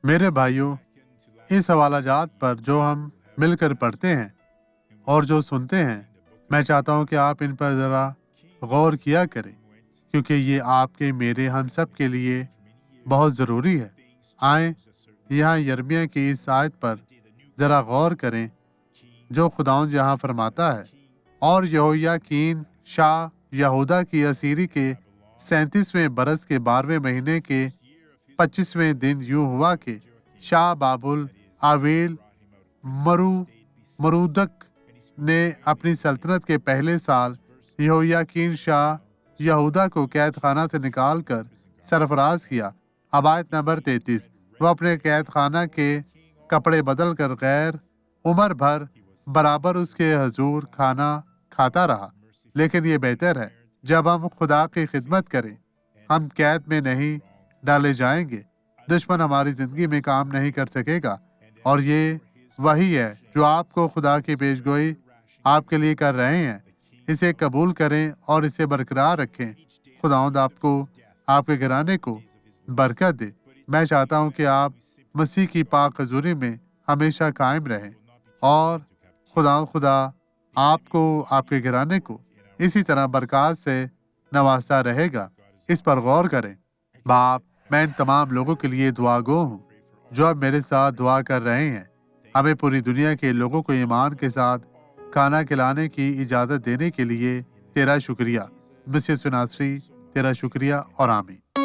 میرے بھائیوں، اس حوالہ جات پر جو ہم مل کر پڑھتے ہیں اور جو سنتے ہیں، میں چاہتا ہوں کہ آپ ان پر ذرا غور کیا کریں، کیونکہ یہ آپ کے میرے ہم سب کے لیے بہت ضروری ہے۔ آئیں یہاں یرمیہ کی اس آیت پر ذرا غور کریں جو خداوند یہاں فرماتا ہے۔ اور یہویاکین شاہ یہودا کی اسیری کے 37ویں برس کے 12ویں مہینے کے 25ویں دن یوں ہوا کہ شاہ بابل آویل مرودک نے اپنی سلطنت کے پہلے سال یہویاکین شاہ یہودا کو قید خانہ سے نکال کر سرفراز کیا۔ اب آیت نمبر 33، وہ اپنے قید خانہ کے کپڑے بدل کر غیر عمر بھر برابر اس کے حضور کھانا کھاتا رہا۔ لیکن یہ بہتر ہے جب ہم خدا کی خدمت کریں، ہم قید میں نہیں ڈالے جائیں گے، دشمن ہماری زندگی میں کام نہیں کر سکے گا، اور یہ وہی ہے جو آپ کو خدا کی پیشگوئی آپ کے لیے کر رہے ہیں۔ اسے قبول کریں اور اسے برقرار رکھیں۔ خداوند آپ کو، آپ کے گھرانے کو برکت دے۔ میں چاہتا ہوں کہ آپ مسیح کی پاک حضوری میں ہمیشہ قائم رہیں، اور خدا آپ کو، آپ کے گھرانے کو اسی طرح برکات سے نوازتا رہے گا۔ اس پر غور کریں۔ باپ، میں ان تمام لوگوں کے لیے دعا گو ہوں جو اب میرے ساتھ دعا کر رہے ہیں۔ ہمیں پوری دنیا کے لوگوں کو ایمان کے ساتھ کھانا کھلانے کی اجازت دینے کے لیے تیرا شکریہ۔ مسیح یسوع ناصری، تیرا شکریہ اور آمین۔